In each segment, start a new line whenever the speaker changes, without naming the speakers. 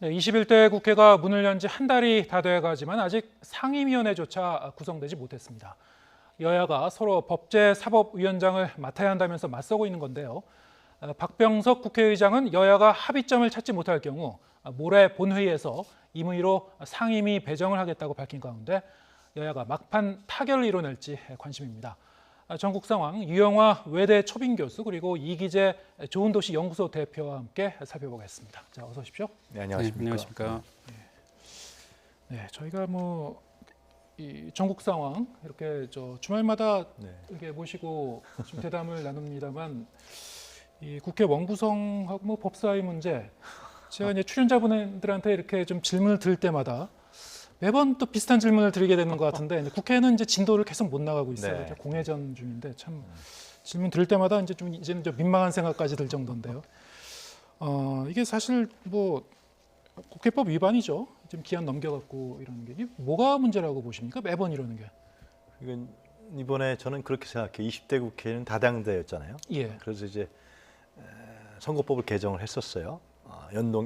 네, 21대 국회가 문을 연 지 한 달이 다 돼가지만 아직 상임위원회조차 구성되지 못했습니다. 여야가 서로 법제사법위원장을 맡아야 한다면서 맞서고 있는 건데요. 박병석 국회의장은 여야가 합의점을 찾지 못할 경우 모레 본회의에서 임의로 상임위 배정을 하겠다고 밝힌 가운데 여야가 막판 타결을 이뤄낼지 관심입니다. 전국 상황 유영화 외대 초빙 교수 그리고 이기재 좋은도시 연구소 대표와 함께 살펴보겠습니다. 자, 어서 오십시오.
네, 안녕하십니까.
네, 안녕하십니까.
네, 저희가 이 전국 상황 이렇게 주말마다
네.
이렇게 모시고 좀 대담을 나눕니다만 이 국회 원구성하고 법사위 문제 제가 이제 출연자분들한테 이렇게 좀 질문을 드릴 때마다 매번 또 비슷한 질문을 드리게 되는 것 같은데 국회는 이제 진도를 계속 못 나가고 있어요.
네.
공회전 중인데 참 질문 드릴 때마다 이제는 좀 민망한 생각까지 들 정도인데요. 이게 사실 국회법 위반이죠. 좀 기한 넘겨갖고 이러는 게 이게 뭐가 문제라고 보십니까? 매번 이러는 게.
이건 이번에 저는 그렇게 생각해요. 20대 국회는 다당제였잖아요.
예.
그래서 이제 선거법을 개정을 했었어요.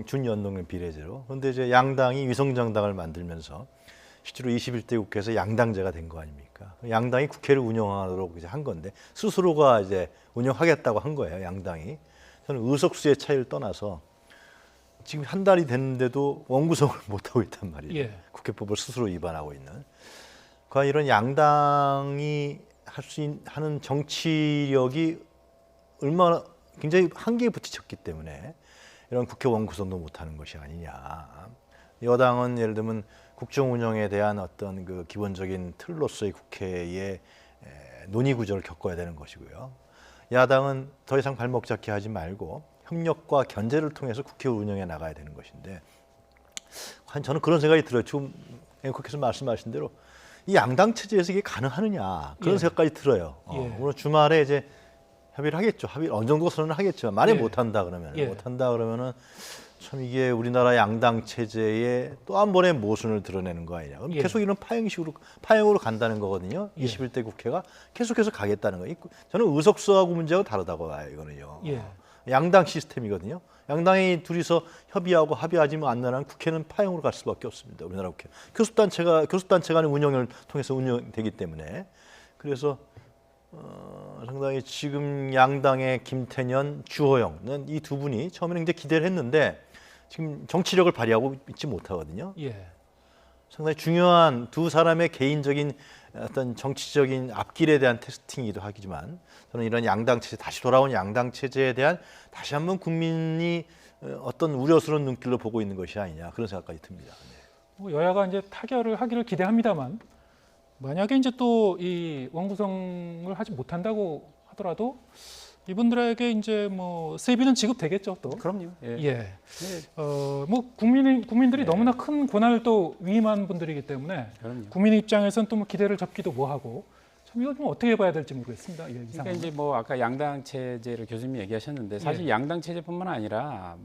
준연동형 비례제로. 그런데 이제 양당이 위성정당을 만들면서 실제로 21대 국회에서 양당제가 된 거 아닙니까? 양당이 국회를 운영하도록 이제 한 건데 스스로가 이제 운영하겠다고 한 거예요. 양당이. 저는 의석수의 차이를 떠나서 지금 한 달이 됐는데도 원구성을 못 하고 있단 말이에요.
예.
국회법을 스스로 위반하고 있는. 과연 이런 양당이 하는 정치력이 얼마나 굉장히 한계에 부딪혔기 때문에 이런 국회 원구성도 못하는 것이 아니냐. 여당은 예를 들면 국정 운영에 대한 어떤 그 기본적인 틀로서의 국회의 논의 구조를 겪어야 되는 것이고요. 야당은 더 이상 발목 잡게 하지 말고 협력과 견제를 통해서 국회 운영에 나가야 되는 것인데 저는 그런 생각이 들어요. 지금 앵커께서 말씀하신 대로 이 양당 체제에서 이게 가능하느냐 그런
예.
생각까지 들어요.
예.
오늘 주말에 이제 협의를 하겠죠. 어느 정도 선언을 하겠지만 만약
예.
못한다 그러면
예.
참 이게 우리나라 양당 체제의 또 한 번의 모순을 드러내는 거 아니냐. 그럼
예.
계속 이런 파행으로 간다는 거거든요.
예.
21대 국회가 계속해서 가겠다는 거예요. 저는 의석수하고 문제하고 다르다고 봐요. 이거는요.
예.
양당 시스템이거든요. 양당이 둘이서 협의하고 합의하지 않는 국회는 파행으로 갈 수밖에 없습니다. 우리나라 국회. 교섭단체 간의 운영을 통해서 운영되기 때문에 그래서 상당히 지금 양당의 김태년, 주호영 이 두 분이 처음에는 이제 기대를 했는데 지금 정치력을 발휘하고 있지 못하거든요.
예.
상당히 중요한 두 사람의 개인적인 어떤 정치적인 앞길에 대한 테스팅이기도 하지만 저는 이런 양당 체제, 다시 돌아온 양당 체제에 대한 다시 한번 국민이 어떤 우려스러운 눈길로 보고 있는 것이 아니냐 그런 생각까지 듭니다. 네.
여야가 이제 타결을 하기를 기대합니다만 만약에 이제 또 이 원구성을 하지 못한다고 하더라도 이분들에게 이제 세비는 지급되겠죠 또.
그럼요. 예.
예.
네.
국민들이
네.
너무나 큰 고난을 또 위임한 분들이기 때문에
그럼요.
국민의 입장에서는 또 기대를 접기도 뭐하고 참 이거 좀 어떻게 봐야 될지 모르겠습니다. 예,
그러니까 이제 아까 양당 체제를 교수님이 얘기하셨는데 사실 양당 체제뿐만 아니라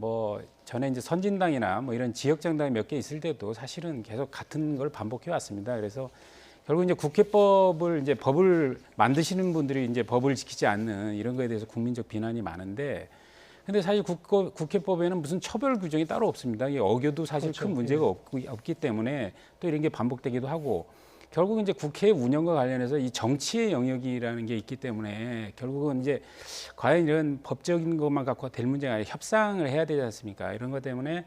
전에 이제 선진당이나 이런 지역 정당이 몇 개 있을 때도 사실은 계속 같은 걸 반복해 왔습니다. 그래서 결국 이제 국회법을 이제 법을 만드시는 분들이 이제 법을 지키지 않는 이런 거에 대해서 국민적 비난이 많은데 근데 사실 국회법에는 무슨 처벌 규정이 따로 없습니다. 이게 어겨도 사실
그렇죠.
큰 문제가 없기 때문에 또 이런 게 반복되기도 하고 결국 이제 국회 운영과 관련해서 이 정치의 영역이라는 게 있기 때문에 결국은 이제 과연 이런 법적인 것만 갖고 될 문제가 아니라 협상을 해야 되지 않습니까? 이런 것 때문에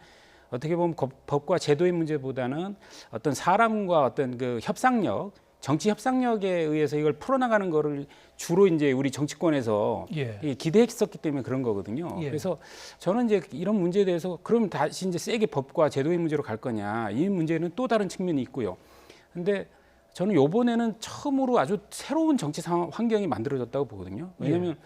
어떻게 보면 법과 제도의 문제보다는 어떤 사람과 어떤 그 협상력, 정치 협상력에 의해서 이걸 풀어나가는 거를 주로 이제 우리 정치권에서
예.
기대했었기 때문에 그런 거거든요.
예.
그래서 저는 이제 이런 문제에 대해서 그럼 다시 이제 세게 법과 제도의 문제로 갈 거냐 이 문제는 또 다른 측면이 있고요. 근데 저는 이번에는 처음으로 아주 새로운 정치 상황 환경이 만들어졌다고 보거든요. 왜냐하면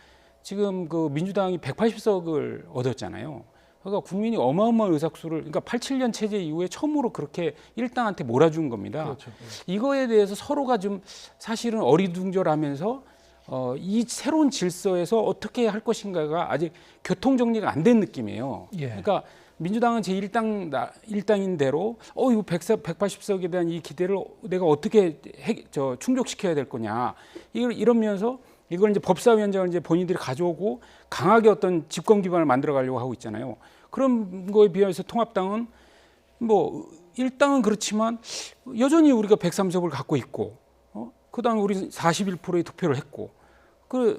지금 그 민주당이 180석을 얻었잖아요. 그러니까 국민이 어마어마한 의석수를 그러니까 87년 체제 이후에 처음으로 그렇게 일당한테 몰아준 겁니다.
그렇죠.
이거에 대해서 서로가 좀 사실은 어리둥절하면서 이 새로운 질서에서 어떻게 할 것인가가 아직 교통 정리가 안 된 느낌이에요.
예.
그러니까 민주당은 제1당인 대로 이거 180석에 대한 이 기대를 내가 어떻게 충족시켜야 될 거냐. 이러면서 이걸 이제 법사위원장을 이제 본인들이 가져오고 강하게 어떤 집권 기반을 만들어 가려고 하고 있잖아요. 그런 거에 비해서 통합당은 뭐 일당은 그렇지만 여전히 우리가 103석을 갖고 있고, 그다음에 우리 41%의 투표를 했고,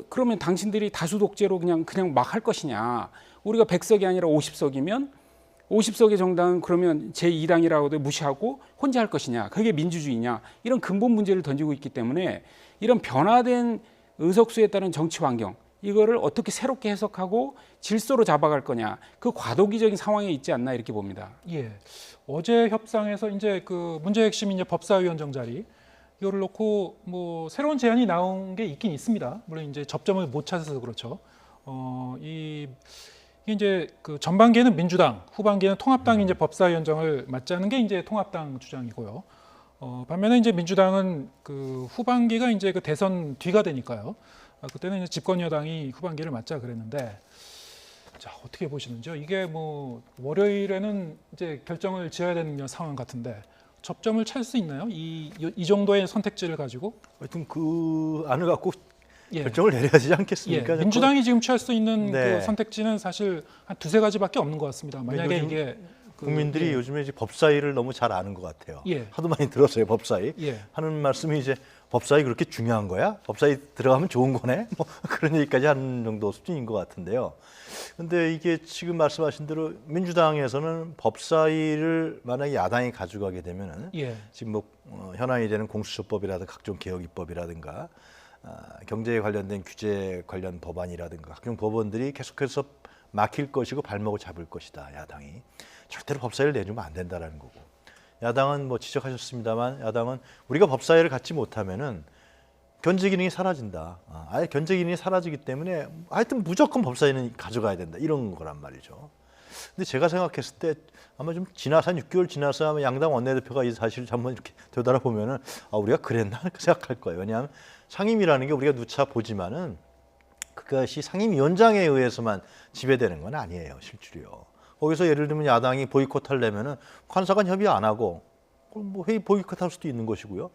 그러면 당신들이 다수 독재로 그냥 막 할 것이냐? 우리가 100석이 아니라 50석이면 50석의 정당은 그러면 제2당이라고도 무시하고 혼자 할 것이냐? 그게 민주주의냐? 이런 근본 문제를 던지고 있기 때문에 이런 변화된 의석수에 따른 정치 환경, 이거를 어떻게 새롭게 해석하고 질서로 잡아갈 거냐, 그 과도기적인 상황에 있지 않나 이렇게 봅니다.
예. 어제 협상에서 이제 그 문제의 핵심이 이제 법사위원장 자리 이거를 놓고 뭐 새로운 제안이 나온 게 있긴 있습니다. 물론 이제 접점을 못 찾아서 그렇죠. 이게 이제 그 전반기에는 민주당, 후반기에는 통합당이 이제 법사위원장을 맡자는 게 이제 통합당 주장이고요. 반면에 이제 민주당은 그 후반기가 이제 그 대선 뒤가 되니까요. 그때는 이제 집권 여당이 후반기를 맡자 그랬는데, 자 어떻게 보시는지요? 이게 뭐 월요일에는 이제 결정을 지어야 되는 상황 같은데 접점을 찾을 수 있나요? 이 정도의 선택지를 가지고?
하여튼 그 안을 갖고
예.
결정을 내려야 되지 않겠습니까?
예. 민주당이 지금 취할 수 있는
네.
그 선택지는 사실 한 두세 가지밖에 없는 것 같습니다. 만약에
요즘
이게
국민들이
예.
요즘에 이제 법사위를 너무 잘 아는 것 같아요.
예.
하도 많이 들었어요, 법사위.
예.
하는 말씀이 이제 법사위 그렇게 중요한 거야? 법사위 들어가면 좋은 거네? 뭐 그런 얘기까지 하는 정도 수준인 것 같은데요. 근데 이게 지금 말씀하신 대로 민주당에서는 법사위를 만약에 야당이 가져가게 되면은
예.
지금 뭐 현안이 되는 공수처법이라든가 각종 개혁 입법이라든가 경제에 관련된 규제 관련 법안이라든가 각종 법원들이 계속해서 막힐 것이고 발목을 잡을 것이다. 야당이 절대로 법사위를 내주면 안 된다라는 거고, 야당은 뭐 지적하셨습니다만 야당은 우리가 법사위를 갖지 못하면은 견제 기능이 사라진다. 아예 견제 기능이 사라지기 때문에 하여튼 무조건 법사위는 가져가야 된다. 이런 거란 말이죠. 근데 제가 생각했을 때 아마 좀 지나서 한 6개월 지나서 아마 양당 원내대표가 이 사실을 한번 이렇게 되돌아보면은 우리가 그랬나 생각할 거예요. 왜냐하면 상임이라는 게 우리가 누차 보지만은 그것이 상임위원장에 의해서만 지배되는 건 아니에요. 실제로요. 거기서 예를 들면 야당이 보이콧하려면은 관사간 협의 안 하고 뭐 회의 보이콧할 수도 있는 것이고요.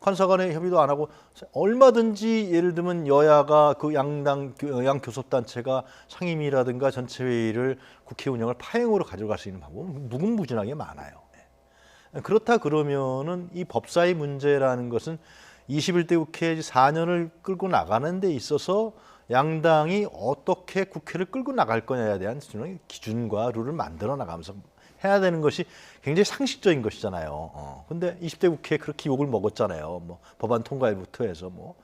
관사간의 협의도 안 하고 얼마든지 예를 들면 여야가 그 양당 교섭단체가 상임위라든가 전체 회의를 국회 운영을 파행으로 가져갈 수 있는 방법은 무궁무진하게 많아요. 그렇다 그러면은 이 법사위 문제라는 것은 21대 국회 4년을 끌고 나가는 데 있어서 양당이 어떻게 국회를 끌고 나갈 거냐에 대한 기준과 룰을 만들어 나가면서 해야 되는 것이 굉장히 상식적인 것이잖아요. 근데 20대 국회에 그렇게 욕을 먹었잖아요. 뭐 법안 통과일부터 해서 뭐.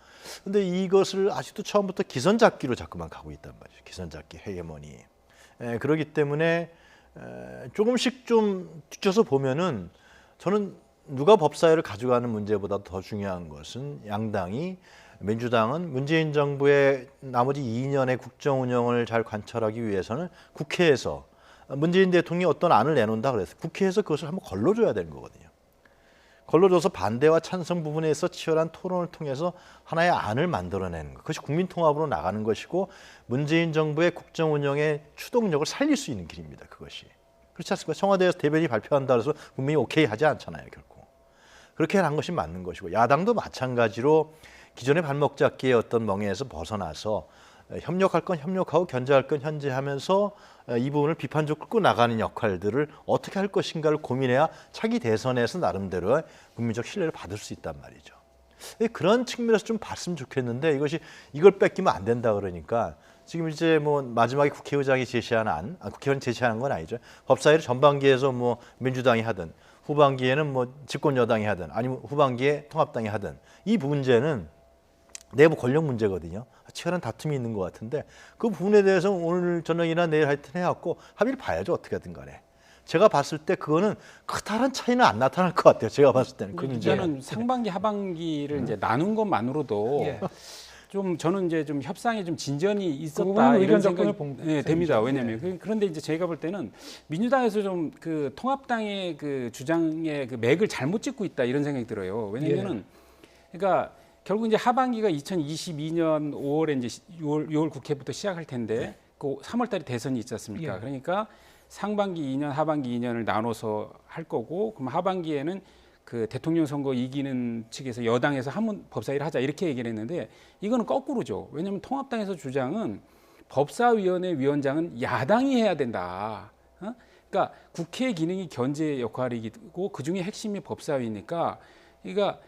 근데 이것을 아직도 처음부터 기선잡기로 자꾸만 가고 있단 말이죠. 기선잡기, 헤게모니. 그렇기 때문에 조금씩 좀 뒤쳐서 보면은 저는 누가 법사위를 가져가는 문제보다 더 중요한 것은 양당이, 민주당은 문재인 정부의 나머지 2년의 국정 운영을 잘 관철하기 위해서는 국회에서 문재인 대통령이 어떤 안을 내놓는다 그래서 국회에서 그것을 한번 걸러줘야 되는 거거든요. 걸러줘서 반대와 찬성 부분에서 치열한 토론을 통해서 하나의 안을 만들어내는 것. 그것이 국민 통합으로 나가는 것이고 문재인 정부의 국정 운영의 추동력을 살릴 수 있는 길입니다. 그것이. 그렇지 않습니까? 청와대에서 대변인이 발표한다 그래서 국민이 오케이 하지 않잖아요. 결코. 그렇게 한 것이 맞는 것이고 야당도 마찬가지로 기존의 발목 잡기의 어떤 멍에에서 벗어나서 협력할 건 협력하고 견제할 건 견제하면서 이 부분을 비판적으로 끌고 나가는 역할들을 어떻게 할 것인가를 고민해야 차기 대선에서 나름대로의 국민적 신뢰를 받을 수 있단 말이죠. 그런 측면에서 좀 봤으면 좋겠는데 이것이 이걸 뺏기면 안 된다 그러니까 지금 이제 뭐 마지막에 국회의장이 제시한 안, 국회의원 제시하는 건 아니죠. 법사위를 전반기에서 뭐 민주당이 하든 후반기에는 뭐 집권 여당이 하든 아니면 후반기에 통합당이 하든 이 문제는 내부 권력 문제거든요. 치열한 다툼이 있는 것 같은데 그 부분에 대해서 오늘 저녁이나 내일 하여튼 해갖고 합의를 봐야죠. 어떻게든 간에. 제가 봤을 때 그거는 커다란 차이는 안 나타날 것 같아요. 제가 봤을 때는. 그 문제는.
저는 상반기 하반기를 이제 나눈 것만으로도
예.
좀 저는 이제 좀 협상에 좀 진전이 있었다
부분은
이런
의견
생각이
접근을 본
됩니다.
셈이죠.
왜냐하면 그런데 이제 제가 볼 때는 민주당에서 좀 그 통합당의 그 주장의 그 맥을 잘못 짚고 있다 이런 생각이 들어요. 왜냐하면은 그러니까 결국 이제 하반기가 2022년 5월에 이제 6월 국회부터 시작할 텐데 그 3월달에 대선이 있지 않습니까?
예.
그러니까 상반기 2년, 하반기 2년을 나눠서 할 거고 그럼 하반기에는 그 대통령 선거 이기는 측에서 여당에서 한번 법사위를 하자 이렇게 얘기를 했는데 이거는 거꾸로죠. 왜냐하면 통합당에서 주장은 법사위원회 위원장은 야당이 해야 된다. 그러니까 국회의 기능이 견제 역할이고 그 중에 핵심이 법사위니까, 그러니까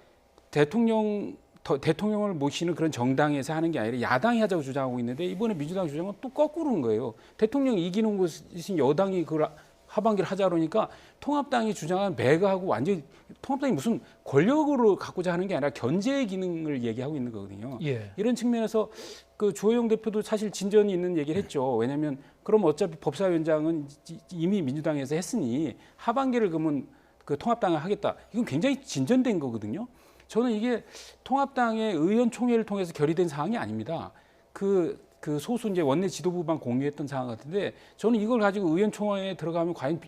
대통령을 모시는 그런 정당에서 하는 게 아니라 야당이 하자고 주장하고 있는데, 이번에 민주당 주장은 또 거꾸로인 거예요. 대통령이 이기는 곳이신 여당이 그걸 하반기를 하자 그러니까 통합당이 주장한 매가하고 완전히, 통합당이 무슨 권력으로 갖고자 하는 게 아니라 견제의 기능을 얘기하고 있는 거거든요.
예.
이런 측면에서 그 주호영 대표도 사실 진전이 있는 얘기를 했죠. 왜냐하면 그럼 어차피 법사위원장은 이미 민주당에서 했으니 하반기를 그러면 그 통합당을 하겠다. 이건 굉장히 진전된 거거든요. 저는 이게 통합당의 의원총회를 통해서 결의된 사항이 아닙니다. 그 소수 이제 원내 지도부만 공유했던 사항 같은데, 저는 이걸 가지고 의원총회에 들어가면 과연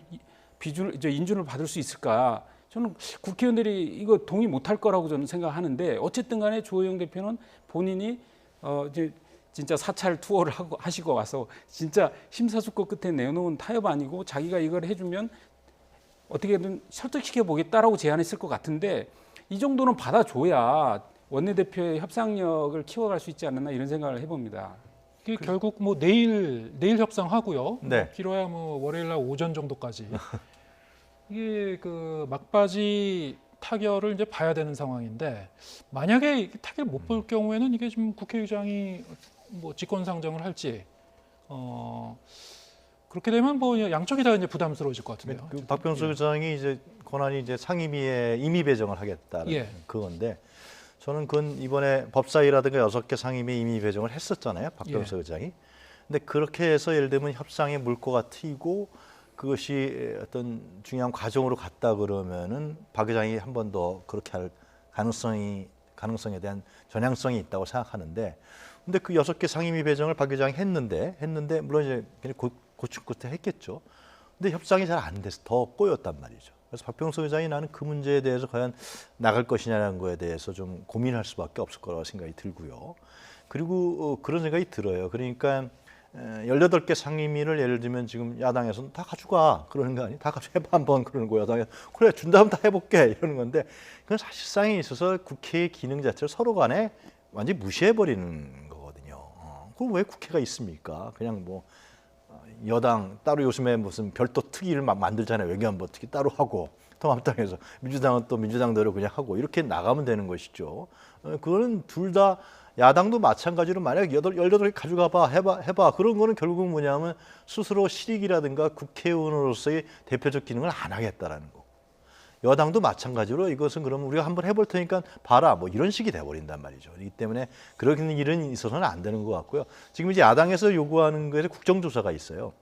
인준을 받을 수 있을까? 저는 국회의원들이 이거 동의 못할 거라고 저는 생각하는데, 어쨌든 간에 주호영 대표는 본인이 이제 진짜 사찰 투어를 하시고 와서 진짜 심사숙고 끝에 내놓은 타협 아니고 자기가 이걸 해주면 어떻게든 설득시켜 보겠다라고 제안했을 것 같은데, 이 정도는 받아줘야 원내대표의 협상력을 키워갈 수 있지 않나 이런 생각을 해봅니다.
이게 결국 뭐 내일 협상하고요.
네.
길어야 뭐 월요일 날 오전 정도까지. 이게 그 막바지 타결을 이제 봐야 되는 상황인데, 만약에 타결 못 볼 경우에는 이게 지금 국회의장이 뭐 직권상정을 할지 그렇게 되면 뭐 양쪽이 다 이제 부담스러워질 것 같은데요.
그 박병수 의장이 이제 권한이 이제 상임위에 임의 배정을 하겠다는
예.
그건데, 저는 그건 이번에 법사위라든가 6개 상임위 임의 배정을 했었잖아요, 박병수
예.
의장이. 근데 그렇게 해서 예를 들면 협상의 물꼬가 트이고 그것이 어떤 중요한 과정으로 갔다 그러면은 박 의장이 한 번 더 그렇게 할 가능성에 대한 전향성이 있다고 생각하는데, 근데 그 6개 상임위 배정을 박 의장이 했는데 물론 이제 굉장히 고충 끝에 했겠죠. 근데 협상이 잘 안 돼서 더 꼬였단 말이죠. 그래서 박병수 의장이 나는 그 문제에 대해서 과연 나갈 것이냐는 거에 대해서 좀 고민할 수밖에 없을 거라고 생각이 들고요. 그리고 그런 생각이 들어요. 그러니까 18개 상임위를 예를 들면 지금 야당에서는 다 가져가 그러는 거 아니에요? 다 가져해봐 한번 그러는 거예요. 야당에서 그래 준다면 다 해볼게 이러는 건데, 그건 사실상에 있어서 국회의 기능 자체를 서로 간에 완전히 무시해버리는 거거든요. 그럼 왜 국회가 있습니까? 그냥 뭐 여당 따로 요즘에 무슨 별도 특위를 막 만들잖아요. 외교안보 특위 따로 하고, 통합당에서 민주당은 또 민주당대로 그냥 하고 이렇게 나가면 되는 것이죠. 그거는 둘 다, 야당도 마찬가지로 만약 18개 가져가봐 해봐 그런 거는 결국은 뭐냐면 스스로 실익이라든가 국회의원으로서의 대표적 기능을 안 하겠다라는 거. 여당도 마찬가지로 이것은 그러면 우리가 한번 해볼 테니까 봐라 뭐 이런 식이 돼버린단 말이죠. 그렇기 때문에 그런 일은 있어서는 안 되는 것 같고요. 지금 이제 야당에서 요구하는 거에서 국정조사가 있어요.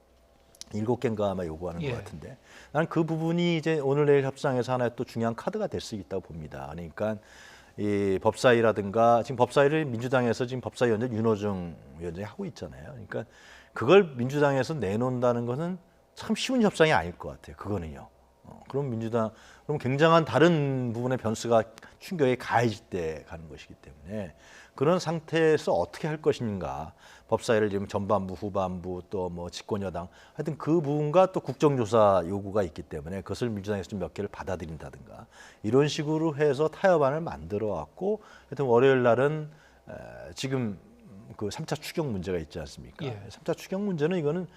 7개인가 아마 요구하는
예.
것 같은데, 나는 그 부분이 이제 오늘 내일 협상에서 하나의 또 중요한 카드가 될 수 있다고 봅니다. 그러니까 이 법사위라든가 지금 법사위를 민주당에서 지금 법사위원장 윤호중 위원장이 하고 있잖아요. 그러니까 그걸 민주당에서 내놓는다는 것은 참 쉬운 협상이 아닐 것 같아요. 그거는요. 그럼 그럼 굉장한 다른 부분의 변수가 충격에 가해질 때 가는 것이기 때문에, 그런 상태에서 어떻게 할 것인가, 법사위를 지금 전반부, 후반부 또 뭐 집권여당 하여튼 그 부분과 또 국정조사 요구가 있기 때문에 그것을 민주당에서 좀 몇 개를 받아들인다든가 이런 식으로 해서 타협안을 만들어 왔고, 하여튼 월요일 날은 지금 그 3차 추경 문제가 있지 않습니까?
예.
3차 추경 문제는 이거는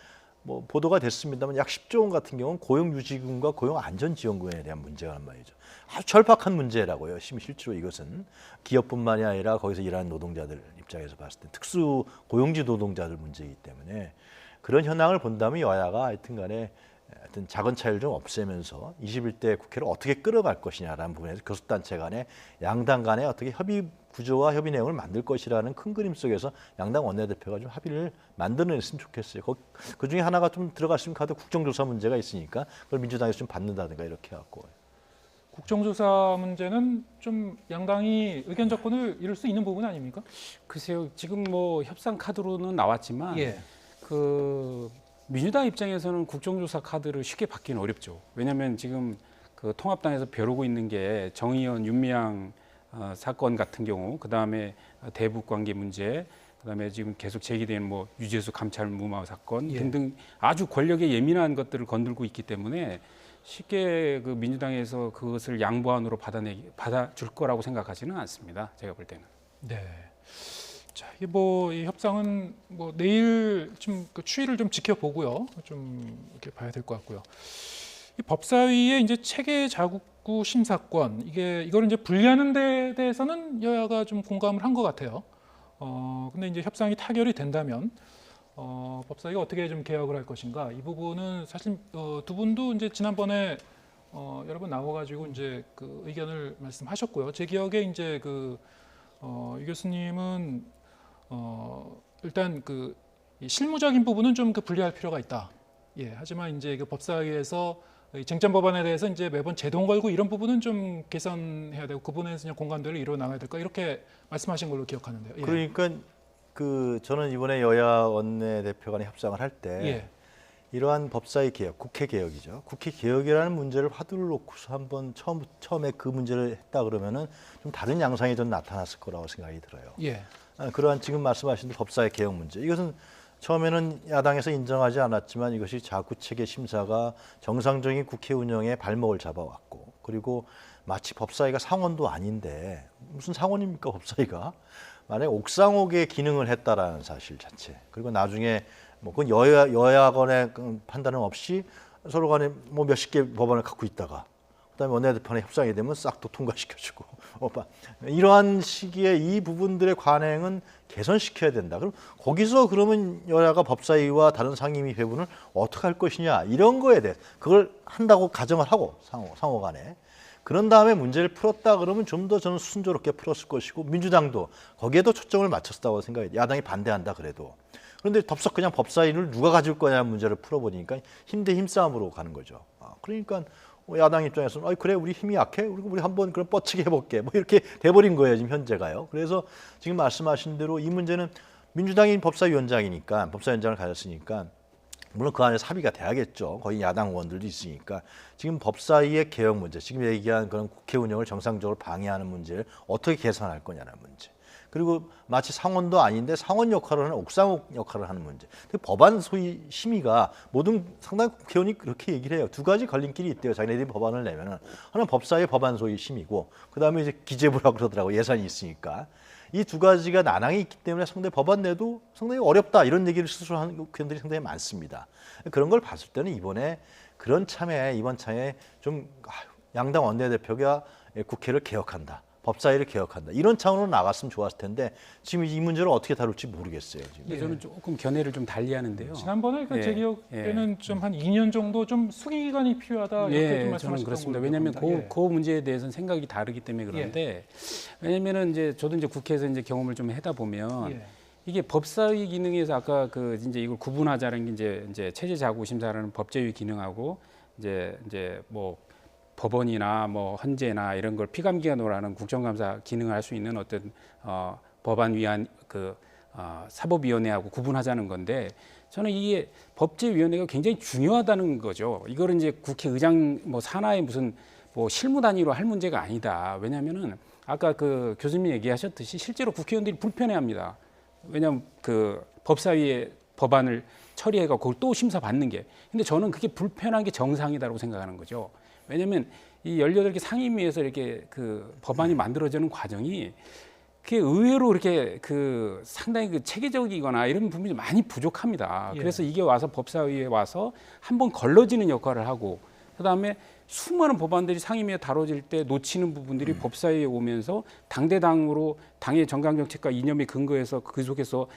뭐 보도가 됐습니다만 약 10조 원 같은 경우는 고용유지금과 고용안전지원금에 대한 문제란 말이죠. 아주 절박한 문제라고요. 실제로 이것은 기업뿐만이 아니라 거기서 일하는 노동자들 입장에서 봤을 때 특수 고용지 노동자들 문제이기 때문에, 그런 현황을 본다면 여야가 하여튼 간에 하여튼 작은 차이를 좀 없애면서 21대 국회를 어떻게 끌어갈 것이냐라는 부분에서 교섭단체 간에 양당 간에 어떻게 협의 구조와 협의 내용을 만들 것이라는 큰 그림 속에서 양당 원내대표가 좀 합의를 만들어냈으면 좋겠어요. 그 중에 하나가 좀 들어갔으면 가도 국정조사 문제가 있으니까 그걸 민주당에서 좀 받는다든가 이렇게 해갖고.
국정조사 문제는 좀 양당이 의견 접근을 이룰 수 있는 부분 아닙니까?
글쎄요, 지금 뭐 협상 카드로는 나왔지만
예.
그 민주당 입장에서는 국정조사 카드를 쉽게 받기는 어렵죠. 왜냐하면 지금 그 통합당에서 벼르고 있는 게 정의연, 윤미향 사건 같은 경우, 그 다음에 대북 관계 문제, 그 다음에 지금 계속 제기되는 뭐 유재수 감찰 무마 사건
예.
등등 아주 권력에 예민한 것들을 건들고 있기 때문에 쉽게 그 민주당에서 그것을 양보안으로 받아줄 거라고 생각하지는 않습니다. 제가 볼 때는.
네. 자, 이게 이 협상은 내일 좀 그 추이를 좀 지켜보고요. 좀 이렇게 봐야 될 것 같고요. 이 법사위의 이제 체계 자구구 심사권 이거를 이제 분리하는 데 대해서는 여야가 좀 공감을 한 것 같아요. 근데 이제 협상이 타결이 된다면 법사위가 어떻게 좀 개혁을 할 것인가 이 부분은 사실 두 분도 이제 지난번에 여러 번 나와가지고 이제 그 의견을 말씀하셨고요. 제 기억에 이제 이 교수님은 일단 이 실무적인 부분은 좀 분리할 필요가 있다. 예, 하지만 이제 그 법사위에서 이 쟁점 법안에 대해서 이제 매번 제동 걸고 이런 부분은 좀 개선해야 되고 그 부분에서 그냥 공감대를 이루어 나가야 될까 이렇게 말씀하신 걸로 기억하는데요. 예.
그러니까 저는 이번에 여야 원내대표 간의 협상을 할 때
예.
이러한 법사위 개혁, 국회 개혁이죠. 국회 개혁이라는 문제를 화두를 놓고서 한번 처음에 그 문제를 했다 그러면은 좀 다른 양상이 좀 나타났을 거라고 생각이 들어요.
예.
그러한 지금 말씀하신 법사위 개혁 문제. 이것은 처음에는 야당에서 인정하지 않았지만 이것이 자구체계 심사가 정상적인 국회 운영의 발목을 잡아왔고 그리고 마치 법사위가 상원도 아닌데 무슨 상원입니까 법사위가? 만약에 옥상옥의 기능을 했다라는 사실 자체 그리고 나중에 그건 여야 간의 판단은 없이 서로 간에 몇십 개 법안을 갖고 있다가 그다음에 원내대표에 협상이 되면 싹 또 통과시켜주고 이러한 시기에 이 부분들의 관행은 개선시켜야 된다. 그럼 거기서 그러면 여야가 법사위와 다른 상임위 회부는 어떻게 할 것이냐 이런 거에 대해 그걸 한다고 가정을 하고 상호 간에 그런 다음에 문제를 풀었다 그러면 좀 더 저는 순조롭게 풀었을 것이고 민주당도 거기에도 초점을 맞췄다고 생각해요. 야당이 반대한다 그래도. 그런데 덥석 그냥 법사위를 누가 가질 거냐 문제를 풀어보니까 힘 대 힘싸움으로 가는 거죠. 그러니까 야당 입장에서는 그래 우리 힘이 약해 우리 한번 그럼 뻗치게 해볼게 이렇게 돼버린 거예요 지금 현재가요. 그래서 지금 말씀하신 대로 이 문제는 민주당이 법사위원장이니까 법사위원장을 가졌으니까 물론 그 안에서 합의가 돼야겠죠. 거의 야당 의원들도 있으니까 지금 법사위의 개혁 문제 지금 얘기한 그런 국회 운영을 정상적으로 방해하는 문제를 어떻게 개선할 거냐는 문제. 그리고 마치 상원도 아닌데 상원 역할을 하는 옥상옥 역할을 하는 문제. 법안 소위 심의가 모든 상당 국회의원이 그렇게 얘기를 해요. 두 가지 걸림길이 있대요. 자기네들이 법안을 내면은 하나는 법사위 법안 소위 심의고 그다음에 이제 기재부라고 그러더라고 예산이 있으니까. 이 두 가지가 난항이 있기 때문에 상당히 법안 내도 상당히 어렵다 이런 얘기를 스스로 하는 국회의원들이 상당히 많습니다. 그런 걸 봤을 때는 이번 참에 좀 양당 원내대표가 국회를 개혁한다. 법사위를 개혁한다. 이런 차원으로 나갔으면 좋았을 텐데 지금 이 문제를 어떻게 다룰지 모르겠어요. 지금.
근데 저는 조금 견해를 좀 달리하는데요.
지난번에 제 기억에는 좀 한 2년 정도 좀 수기 기간이 필요하다 이렇게 좀 말씀하셨던
저는 그렇습니다.
걸로
왜냐하면
기억합니다.
그 문제에 대해서는 생각이 다르기 때문에 그런데 왜냐하면은 이제 저도 이제 국회에서 이제 경험을 좀 하다 보면 이게 법사위 기능에서 아까 이제 이걸 구분하자는 게 이제 체제 자구 심사라는 법제위 기능하고 이제 법원이나 헌재나 이런 걸 피감기관으로 하는 국정감사 기능을 할 수 있는 어떤 법안 위한 사법위원회하고 구분하자는 건데 저는 이게 법제위원회가 굉장히 중요하다는 거죠. 이거를 이제 국회의장 산하의 무슨 실무 단위로 할 문제가 아니다. 왜냐하면은 아까 교수님이 얘기하셨듯이 실제로 국회의원들이 불편해합니다. 왜냐하면 법사위의 법안을 처리해가 그걸 또 심사받는 게. 근데 저는 그게 불편한 게 정상이다라고 생각하는 거죠. 왜냐하면 이 18개 상임위에서 이렇게 법안이 만들어지는 과정이 그게 의외로 이렇게 상당히 체계적이거나 이런 부분이 많이 부족합니다. 그래서 이게 와서 법사위에 와서 한번 걸러지는 역할을 하고 그다음에 수많은 법안들이 상임위에 다뤄질 때 놓치는 부분들이 법사위에 오면서 당대당으로 당의 정강정책과 이념에 근거해서 그 속에서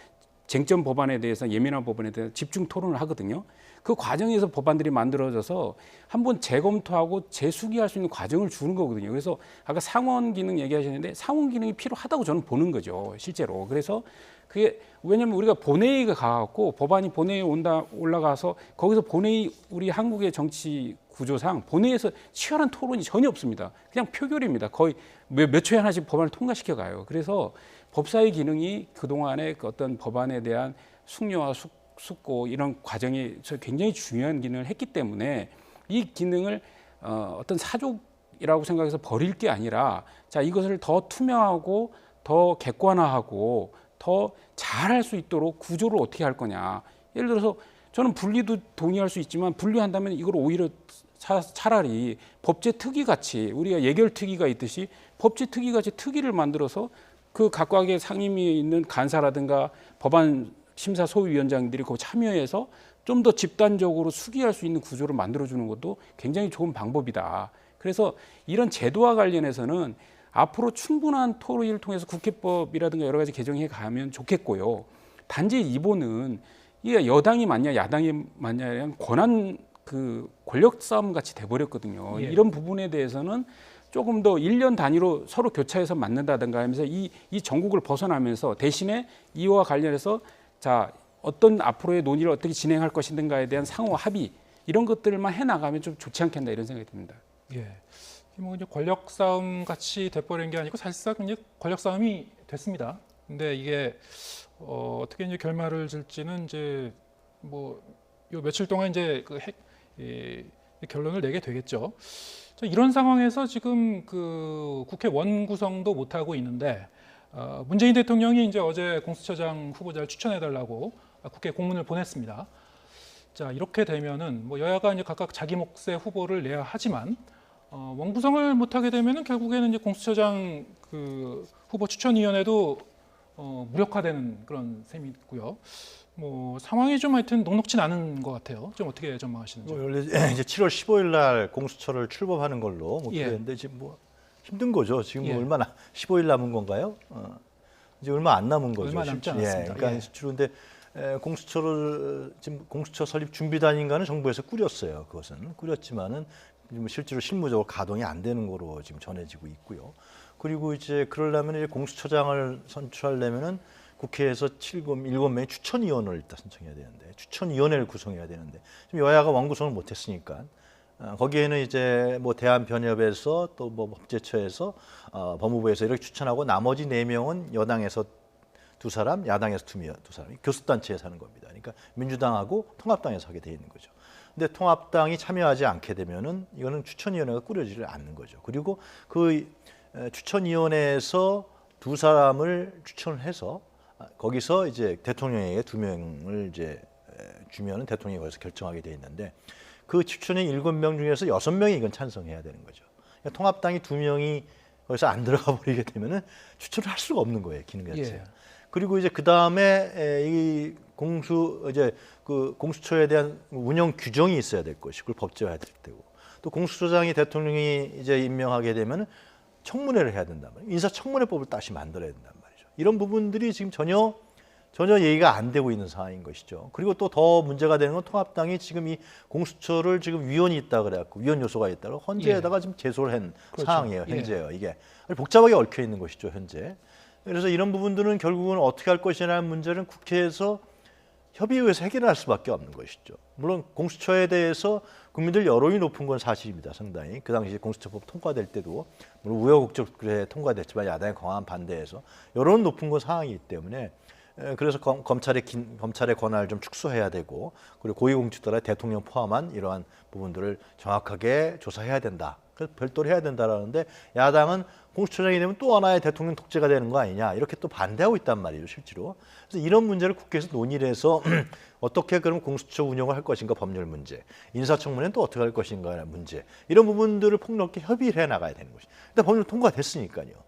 쟁점 법안에 대해서 예민한 법안에 대해서 집중 토론을 하거든요. 그 과정에서 법안들이 만들어져서 한번 재검토하고 재수기할 수 있는 과정을 주는 거거든요. 그래서 아까 상원 기능 얘기하셨는데 상원 기능이 필요하다고 저는 보는 거죠, 실제로. 그래서 그게 왜냐하면 우리가 본회의가 가갖고 법안이 본회의에 올라가서 거기서 본회의 우리 한국의 정치 구조상 본회의에서 치열한 토론이 전혀 없습니다. 그냥 표결입니다. 거의 몇 초에 하나씩 법안을 통과시켜 가요. 그래서 법사위 기능이 그동안의 어떤 법안에 대한 숙려와 숙고 이런 과정이 굉장히 중요한 기능을 했기 때문에 이 기능을 어떤 사족이라고 생각해서 버릴 게 아니라 자 이것을 더 투명하고 더 객관화하고 더 잘할 수 있도록 구조를 어떻게 할 거냐. 예를 들어서 저는 분리도 동의할 수 있지만 분리한다면 이걸 오히려 차라리 법제 특위 같이 우리가 예결 특위가 있듯이 법제 특위 같이 특위를 만들어서 그 각각의 상임위에 있는 간사라든가 법안 심사 소위원장들이 거기 참여해서 좀 더 집단적으로 수기할 수 있는 구조를 만들어주는 것도 굉장히 좋은 방법이다. 그래서 이런 제도와 관련해서는 앞으로 충분한 토의를 통해서 국회법이라든가 여러 가지 개정해 가면 좋겠고요. 단지 이번은 이게 여당이 맞냐 야당이 맞냐에 권한 권력 싸움 같이 돼버렸거든요.
예.
이런 부분에 대해서는 조금 더 1년 단위로 서로 교차해서 맞는다든가 하면서 이 전국을 벗어나면서 대신에 이와 관련해서 자 어떤 앞으로의 논의를 어떻게 진행할 것인가에 대한 상호 합의 이런 것들만 해나가면 좀 좋지 않겠나 이런 생각이 듭니다.
예. 뭐 이제 권력 싸움 같이 돼버린 게 아니고 사실상 이제 권력 싸움이 됐습니다. 근데 이게 어떻게 이제 결말을 질지는 이제 뭐 요 며칠 동안 이제 결론을 내게 되겠죠. 자, 이런 상황에서 지금 국회 원구성도 못 하고 있는데 문재인 대통령이 이제 어제 공수처장 후보자를 추천해달라고 국회 공문을 보냈습니다. 자, 이렇게 되면은 뭐 여야가 이제 각각 자기 몫의 후보를 내야 하지만 원구성을 못하게 되면은 결국에는 이제 공수처장 후보 추천위원회도 무력화되는 그런 셈이 있고요. 뭐 상황이 좀 하여튼 녹록진 않은 것 같아요. 좀 어떻게 전망하시는지?
원래 이제 7월 15일 날 공수처를 출범하는 걸로
예.
목표했는데 지금 뭐 힘든 거죠. 지금
예.
얼마나 15일 남은 건가요? 이제 얼마 안 남은 거죠.
얼마 남지
실제로.
않았습니다.
그러니까
예.
실제로 근데 공수처를 지금 공수처 설립 준비단인가는 정부에서 꾸렸어요. 그것은 꾸렸지만은 실제로 실무적으로 가동이 안 되는 거로 지금 전해지고 있고요. 그리고 이제 그러려면 이제 공수처장을 선출하려면은 국회에서 7명의 추천위원을 일단 선정해야 되는데 추천위원회를 구성해야 되는데 지금 여야가 원구성을 못했으니까 거기에는 이제 뭐 대한변협에서 또 뭐 법제처에서 법무부에서 이렇게 추천하고 나머지 4명은 여당에서 2사람, 야당에서 2사람이 교섭단체에서 하는 겁니다. 그러니까 민주당하고 통합당에서 하게 돼 있는 거죠. 근데 통합당이 참여하지 않게 되면은 이거는 추천위원회가 꾸려지를 않는 거죠. 그리고 그 추천위원회에서 2사람을 추천을 해서 거기서 이제 대통령에게 2명을 이제 주면은 대통령이 거기서 결정하게 돼 있는데 그 추천인 7명 중에서 6명이 이건 찬성해야 되는 거죠. 그러니까 통합당이 2명이 거기서 안 들어가 버리게 되면은 추천을 할 수가 없는 거예요, 기능 자체가.
예.
그리고 이제 그 다음에 이 공수처에 대한 운영 규정이 있어야 될 것이고 법제화해야 될 테고 또 공수처장이 대통령이 이제 임명하게 되면 청문회를 해야 된단 말이에요. 인사청문회법을 다시 만들어야 된단 말이죠. 이런 부분들이 지금 전혀 얘기가 안 되고 있는 상황인 것이죠. 그리고 또 더 문제가 되는 건 통합당이 지금 이 공수처를 지금 위원이 있다 그래갖고 위원 요소가 있다고 헌재에다가 지금 제소를 한
그렇죠.
상황이에요. 현재요. 이게 복잡하게 얽혀 있는 것이죠. 현재. 그래서 이런 부분들은 결국은 어떻게 할 것이냐는 문제는 국회에서 협의회에서 해결할 수밖에 없는 것이죠. 물론 공수처에 대해서 국민들 여론이 높은 건 사실입니다. 상당히 그 당시 공수처법 통과될 때도 물론 우여곡절에 통과됐지만 야당의 강한 반대에서 여론 높은 건 상황이기 때문에 그래서 검찰의 권한을 좀 축소해야 되고 그리고 고위공직자라 대통령 포함한 이러한 부분들을 정확하게 조사해야 된다. 그래서 별도로 해야 된다라는데 야당은 공수처장이 되면 또 하나의 대통령 독재가 되는 거 아니냐 이렇게 또 반대하고 있단 말이죠, 실제로. 그래서 이런 문제를 국회에서 논의를 해서 어떻게 그럼 공수처 운영을 할 것인가 법률 문제, 인사청문회는 또 어떻게 할 것인가 문제 이런 부분들을 폭넓게 협의를 해 나가야 되는 것이. 일단 법률 통과됐으니까요.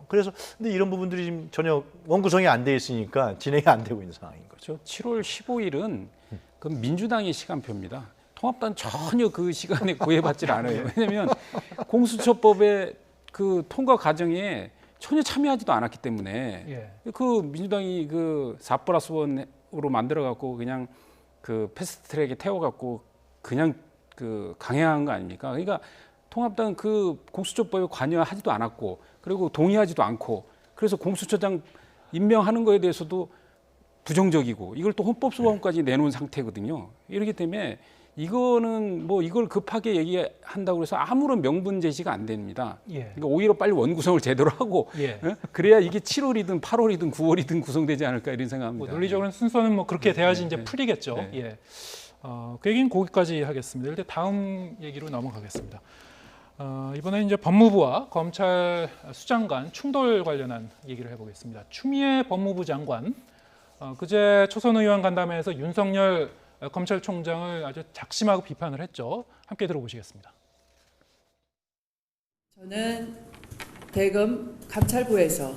그래서 근데 이런 부분들이 지금 전혀 원구성이 안 돼 있으니까 진행이 안 되고 있는 상황인 거죠.
7월 15일은 그 민주당의 시간표입니다. 통합당 전혀 그 시간에 구애받질 않아요. 왜냐하면 공수처법의 그 통과 과정에 전혀 참여하지도 않았기 때문에
예.
그 민주당이 그 4+1으로 만들어 갖고 그냥 그 패스트트랙에 태워 갖고 그냥 그 강행한 거 아닙니까? 그러니까 통합당은 그 공수처법에 관여하지도 않았고 그리고 동의하지도 않고 그래서 공수처장 임명하는 거에 대해서도 부정적이고 이걸 또 헌법소원까지 내놓은 상태거든요. 이렇기 때문에 이거는 뭐 이걸 급하게 얘기한다고 해서 아무런 명분 제시가 안 됩니다.
예.
그러니까 오히려 빨리 원구성을 제대로 하고
예.
그래야 이게 7월이든 8월이든 9월이든 구성되지 않을까 이런 생각합니다.
뭐 논리적으로는 순서는 뭐 그렇게 돼야지 이제
네.
풀리겠죠.
네.
예. 그 얘기는 거기까지 하겠습니다. 일단 다음 얘기로 넘어가겠습니다. 이번에 이제 법무부와 검찰 수장 간 충돌 관련한 얘기를 해보겠습니다. 추미애 법무부 장관 그제 초선 의원 간담회에서 윤석열 검찰총장을 아주 작심하고 비판을 했죠. 함께 들어보시겠습니다.
저는 대검 감찰부에서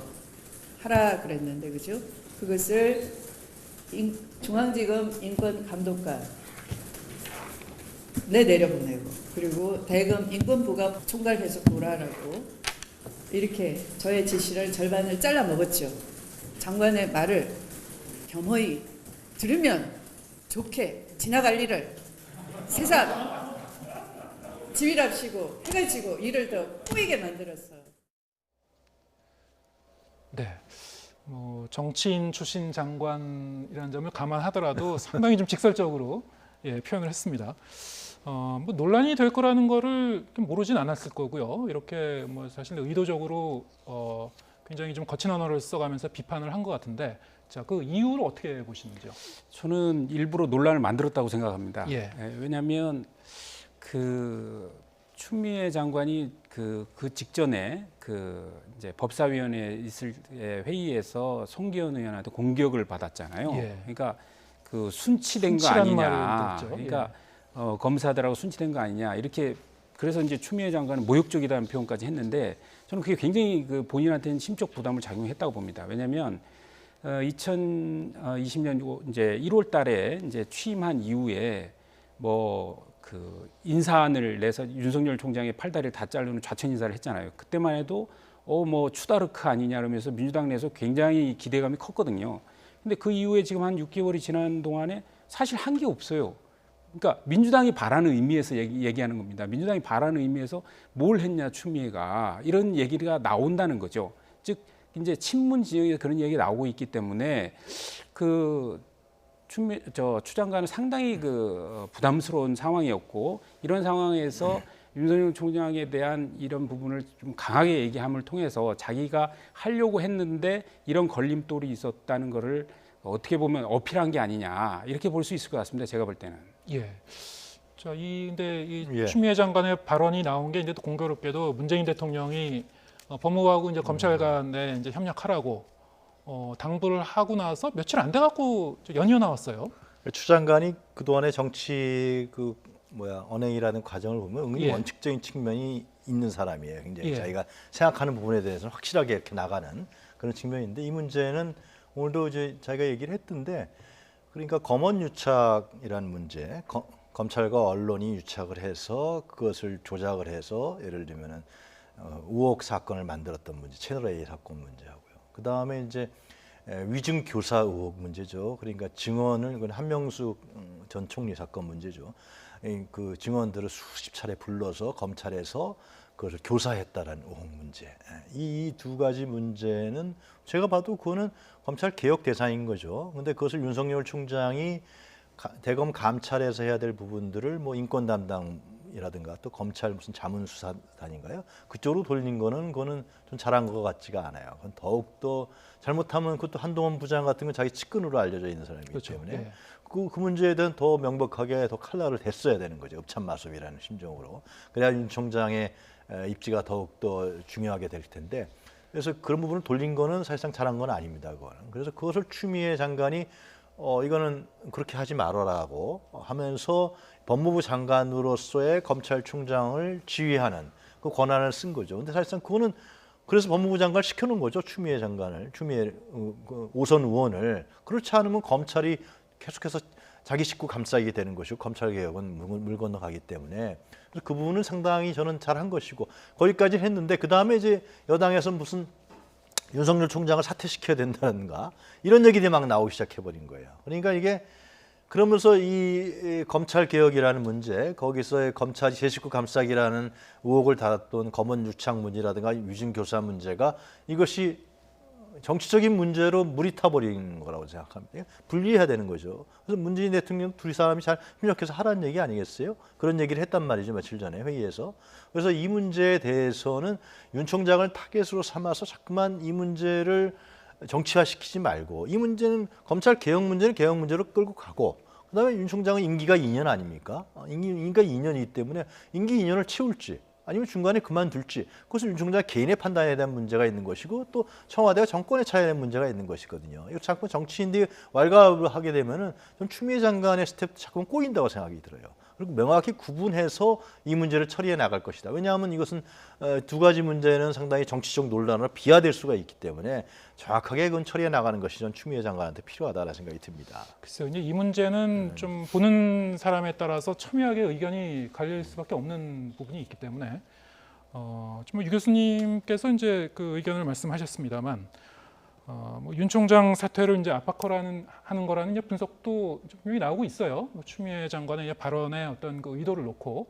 하라 그랬는데 그죠? 그것을 중앙지검 인권감독관에 내려보내고 그리고 대검 인권부가 총괄해서 보라라고 이렇게 저의 지시를 절반을 잘라 먹었죠. 장관의 말을 겸허히 들으면 좋게 지나갈 일을 세상 지휘랍시고 해가 지고 일을 더 꼬이게 만들었어.
네. 정치인 출신 장관이라는 점을 감안하더라도 상당히 좀 직설적으로 표현을 했습니다. 논란이 될 거라는 거를 모르진 않았을 거고요. 이렇게 사실 의도적으로 굉장히 좀 거친 언어를 써가면서 비판을 한 것 같은데, 자, 그 이유를 어떻게 보시는지요?
저는 일부러 논란을 만들었다고 생각합니다.
예.
왜냐하면 추미애 장관이 그 직전에 이제 법사위원회 있을 회의에서 송기현 의원한테 공격을 받았잖아요.
예.
그러니까 순치된 거
순치라는
아니냐.
말을 듣죠.
그러니까 검사들하고 순치된 거 아니냐. 이렇게 그래서 이제 추미애 장관은 모욕적이라는 표현까지 했는데 저는 그게 굉장히 본인한테는 심적 부담을 작용했다고 봅니다. 왜냐하면 2020년 이제 1월달에 이제 취임한 이후에 인사안을 내서 윤석열 총장의 팔다리를 다 자르는 좌천 인사를 했잖아요. 그때만 해도 추다르크 아니냐 그러면서 민주당 내에서 굉장히 기대감이 컸거든요. 근데 그 이후에 지금 한 6개월이 지난 동안에 사실 한 게 없어요. 그러니까 민주당이 바라는 의미에서 얘기하는 겁니다. 민주당이 바라는 의미에서 뭘 했냐 추미애가 이런 얘기가 나온다는 거죠. 즉 이제 친문 지역에서 그런 얘기가 나오고 있기 때문에 추 장관은 상당히 부담스러운 상황이었고 이런 상황에서 윤석열 총장에 대한 이런 부분을 좀 강하게 얘기함을 통해서 자기가 하려고 했는데 이런 걸림돌이 있었다는 거를 어떻게 보면 어필한 게 아니냐 이렇게 볼 수 있을 것 같습니다. 제가 볼 때는.
예. 자, 근데 이
예.
추미애 장관의 발언이 나온 게 이제 또 공교롭게도 문재인 대통령이 법무부하고 이제 검찰 간에 이제 협력하라고 당부를 하고 나서 며칠 안 돼 갖고 연이어 나왔어요.
추 장관이 그동안의 정치 언행이라는 과정을 보면 은근히
예.
원칙적인 측면이 있는 사람이에요. 굉장히
예.
자기가 생각하는 부분에 대해서는 확실하게 이렇게 나가는 그런 측면인데 이 문제는 오늘도 이제 자기가 얘기를 했던데 그러니까 검언 유착이라는 문제, 검찰과 언론이 유착을 해서 그것을 조작을 해서 예를 들면은 우혹 사건을 만들었던 문제, 채널 A 사건 문제하고요. 그 다음에 이제 위증 교사 의혹 문제죠. 그러니까 증언을 한명숙 전 총리 사건 문제죠. 그 증언들을 수십 차례 불러서 검찰에서 그것을 교사했다라는 의혹 문제. 이 두 가지 문제는 제가 봐도 그거는 검찰 개혁 대상인 거죠. 근데 그것을 윤석열 총장이 대검 감찰에서 해야 될 부분들을 인권 담당이라든가 또 검찰 무슨 자문수사단인가요? 그쪽으로 돌린 그거는 좀 잘한 것 같지가 않아요. 그건 더욱더 잘못하면 그것도 한동훈 부장 같은 건 자기 측근으로 알려져 있는 사람이기
그렇죠.
때문에
예.
그 문제에 대한 더 명백하게 더 칼날을 댔어야 되는 거죠. 읍참마술이라는 심정으로. 그래야 윤 총장의 입지가 더욱더 중요하게 될 텐데 그래서 그런 부분을 돌린 거는 사실상 잘한 건 아닙니다. 그거는. 그래서 그것을 추미애 장관이 이거는 그렇게 하지 말아라고 하면서 법무부 장관으로서의 검찰총장을 지휘하는 그 권한을 쓴 거죠. 근데 사실상 그거는 그래서 법무부 장관을 시켜놓은 거죠. 추미애 장관을, 추미애 오선 의원을. 그렇지 않으면 검찰이 계속해서 자기 식구 감싸게 되는 것이고 검찰 개혁은 물 건너가기 때문에 그래서 그 부분은 상당히 저는 잘한 것이고 거기까지 했는데 그 다음에 이제 여당에서 무슨 윤석열 총장을 사퇴시켜야 된다는가 이런 얘기들이 막 나오기 시작해버린 거예요. 그러니까 이게 그러면서 이 검찰 개혁이라는 문제, 거기서의 검찰이 제 식구 감싸기라는 의혹을 달았던 검언 유착 문제라든가 위증 교사 문제가 이것이 정치적인 문제로 물이 타버린 거라고 생각합니다. 분리해야 되는 거죠. 그래서 문재인 대통령 둘이 사람이 잘 협력해서 하라는 얘기 아니겠어요? 그런 얘기를 했단 말이죠. 며칠 전에 회의에서. 그래서 이 문제에 대해서는 윤 총장을 타겟으로 삼아서 자꾸만 이 문제를 정치화시키지 말고 이 문제는 검찰 개혁 문제는 개혁 문제로 끌고 가고 그다음에 윤 총장은 임기가 2년 아닙니까? 임기가 2년이기 때문에 임기 2년을 채울지 아니면 중간에 그만둘지 그것은 윤 총장 개인의 판단에 대한 문제가 있는 것이고 또 청와대가 정권의 차이에 대한 문제가 있는 것이거든요. 이거 자꾸 정치인들이 왈가왈부하게 되면은 좀 추미애 장관의 스텝도 자꾸 꼬인다고 생각이 들어요. 그리고 명확히 구분해서 이 문제를 처리해 나갈 것이다. 왜냐하면 이것은 두 가지 문제는 상당히 정치적 논란으로 비화될 수가 있기 때문에 정확하게 그건 처리해 나가는 것이 전 추미애 장관한테 필요하다라는 생각이 듭니다.
글쎄요, 이제 이 문제는 좀 보는 사람에 따라서 첨예하게 의견이 갈릴 수밖에 없는 부분이 있기 때문에 좀 유 교수님께서 이제 그 의견을 말씀하셨습니다만 뭐 윤 총장 사퇴를 이제 압박하는 거라는 이제 분석도 좀 나오고 있어요. 뭐 추미애 장관의 이제 발언의 어떤 그 의도를 놓고.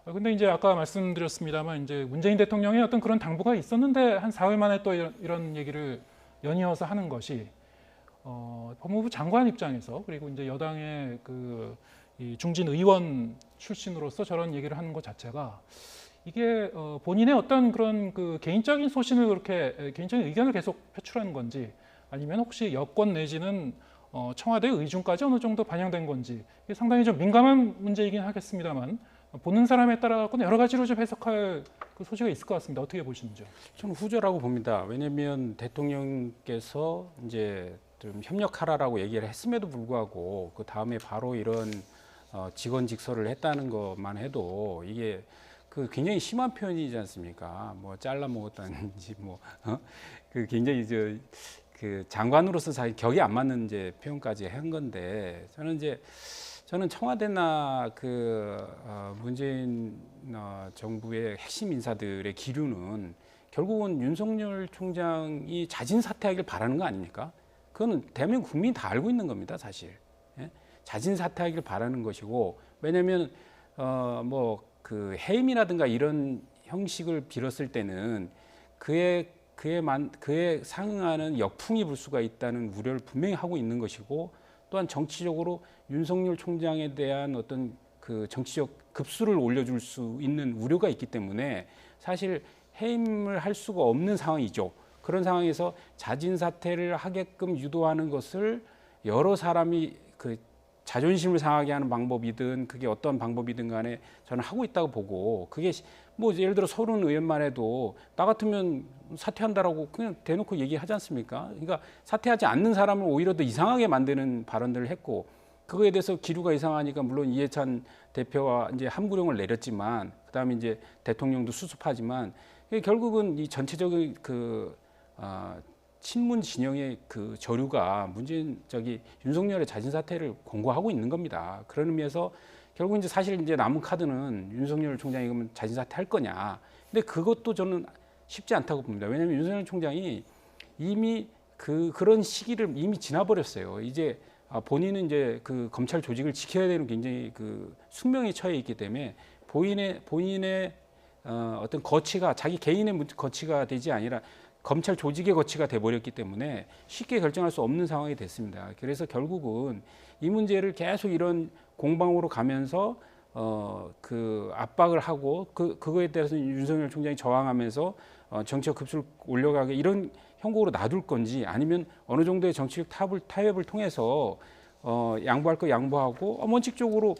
근데 이제 아까 말씀드렸습니다만 이제 문재인 대통령의 어떤 그런 당부가 있었는데 한 사흘 만에 또 이런 얘기를 연이어서 하는 것이 법무부 장관 입장에서 그리고 이제 여당의 이 중진 의원 출신으로서 저런 얘기를 하는 것 자체가 이게 본인의 어떤 그런 그 개인적인 소신을 그렇게 개인적인 의견을 계속 표출하는 건지 아니면 혹시 여권 내지는 청와대 의중까지 어느 정도 반영된 건지 이게 상당히 좀 민감한 문제이긴 하겠습니다만 보는 사람에 따라 여러 가지로 좀 해석할 그 소지가 있을 것 같습니다. 어떻게 보시는지요?
저는 후자라고 봅니다. 왜냐하면 대통령께서 이제 좀 협력하라라고 얘기를 했음에도 불구하고 그 다음에 바로 이런 직원 직설을 했다는 것만 해도 이게 그 굉장히 심한 표현이지 않습니까? 뭐 잘라 먹었다는지 그 굉장히 그 장관으로서 자기 격이 안 맞는 이제 표현까지 한 건데 저는 청와대나 문재인 정부의 핵심 인사들의 기류는 결국은 윤석열 총장이 자진 사퇴하길 바라는 거 아닙니까? 그거는 대한민국 국민이 다 알고 있는 겁니다, 사실. 예? 자진 사퇴하길 바라는 것이고 왜냐하면 해임이라든가 이런 형식을 빌었을 때는 그에 상응하는 역풍이 불 수가 있다는 우려를 분명히 하고 있는 것이고 또한 정치적으로 윤석열 총장에 대한 어떤 그 정치적 급수를 올려줄 수 있는 우려가 있기 때문에 사실 해임을 할 수가 없는 상황이죠. 그런 상황에서 자진 사퇴를 하게끔 유도하는 것을 여러 사람이 그 자존심을 상하게 하는 방법이든 그게 어떤 방법이든 간에 저는 하고 있다고 보고 그게 뭐 예를 들어 서른 의원만 해도 나 같으면 사퇴한다라고 그냥 대놓고 얘기하지 않습니까? 그러니까 사퇴하지 않는 사람을 오히려 더 이상하게 만드는 발언들을 했고 그거에 대해서 기류가 이상하니까 물론 이해찬 대표와 이제 함구령을 내렸지만 그다음에 이제 대통령도 수습하지만 결국은 이 전체적인 친문 진영의 그 저류가 윤석열의 자진 사퇴를 권고하고 있는 겁니다. 그런 의미에서 결국 이제 사실 이제 남은 카드는 윤석열 총장이 그러면 자진 사퇴할 거냐. 근데 그것도 저는 쉽지 않다고 봅니다. 왜냐하면 윤석열 총장이 이미 그런 시기를 이미 지나버렸어요. 이제 본인은 이제 그 검찰 조직을 지켜야 되는 굉장히 그 숙명에 처해 있기 때문에 본인의 어떤 거치가 자기 개인의 거치가 되지 아니라 검찰 조직의 거치가 돼버렸기 때문에 쉽게 결정할 수 없는 상황이 됐습니다. 그래서 결국은 이 문제를 계속 이런 공방으로 가면서 그 압박을 하고 그거에 대해서 윤석열 총장이 저항하면서 정치적 급수를 올려가게 이런 형국으로 놔둘 건지 아니면 어느 정도의 정치적 타협을 통해서 양보할 거 양보하고 원칙적으로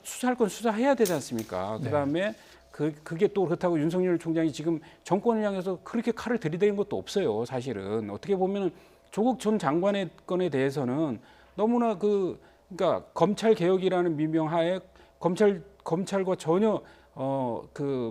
수사할 건 수사해야 되지 않습니까? 그다음에 그게 또 그렇다고 윤석열 총장이 지금 정권을 향해서 그렇게 칼을 들이대는 것도 없어요. 사실은 어떻게 보면 조국 전 장관의 건에 대해서는 너무나 그러니까 검찰 개혁이라는 미명하에 검찰과 전혀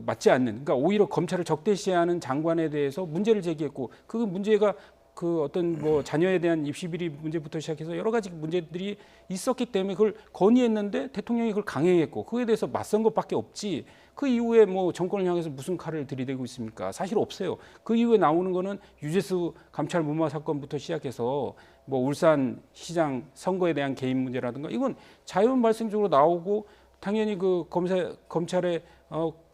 맞지 않는 그러니까 오히려 검찰을 적대시하는 장관에 대해서 문제를 제기했고 그 문제가 그 어떤 뭐 자녀에 대한 입시 비리 문제부터 시작해서 여러 가지 문제들이 있었기 때문에 그걸 건의했는데 대통령이 그걸 강행했고 그에 대해서 맞선 것밖에 없지 그 이후에 뭐 정권을 향해서 무슨 칼을 들이대고 있습니까? 사실 없어요. 그 이후에 나오는 거는 유재수 감찰 무마 사건부터 시작해서 뭐 울산 시장 선거에 대한 개입 문제라든가 이건 자연 발생적으로 나오고 당연히 그 검찰의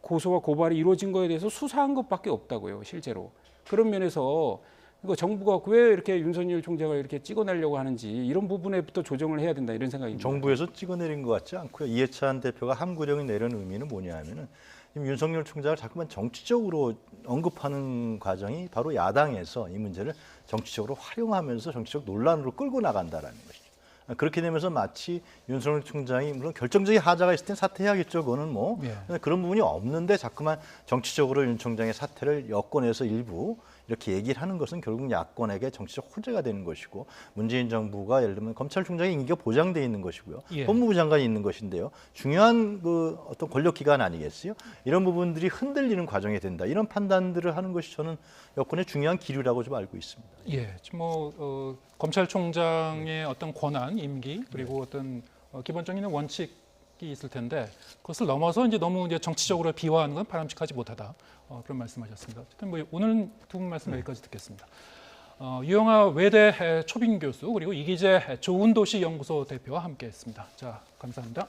고소와 고발이 이루어진 거에 대해서 수사한 것밖에 없다고요, 실제로. 그런 면에서 정부가 왜 이렇게 윤석열 총장을 이렇게 찍어내려고 하는지 이런 부분에부터 조정을 해야 된다 이런 생각입니다.
정부에서 찍어내린 것 같지 않고요. 이해찬 대표가 함구령이 내린 의미는 뭐냐면은 윤석열 총장을 자꾸만 정치적으로 언급하는 과정이 바로 야당에서 이 문제를 정치적으로 활용하면서 정치적 논란으로 끌고 나간다라는 것이죠. 그렇게 되면서 마치 윤석열 총장이 물론 결정적인 하자가 있을 땐 사퇴해야겠죠. 그거는 뭐 그런 부분이 없는데 자꾸만 정치적으로 윤 총장의 사퇴를 여권에서 일부 이렇게 얘기를 하는 것은 결국 야권에게 정치적 호재가 되는 것이고 문재인 정부가 예를 들면 검찰총장의 임기가 보장돼 있는 것이고요.
예.
법무부 장관이 있는 것인데요. 중요한 그 어떤 권력 기관 아니겠어요? 이런 부분들이 흔들리는 과정이 된다. 이런 판단들을 하는 것이 저는 여권의 중요한 기류라고 좀 알고 있습니다.
예, 지금 검찰총장의 어떤 권한, 임기 그리고 어떤 기본적인 원칙이 있을 텐데 그것을 넘어서 이제 너무 이제 정치적으로 비화하는 건 바람직하지 못하다. 그런 말씀하셨습니다. 어쨌든 뭐 오늘 두 분 말씀 여기까지 듣겠습니다. 유영하 외대 초빙 교수 그리고 이기재 좋은 도시 연구소 대표와 함께했습니다. 자, 감사합니다.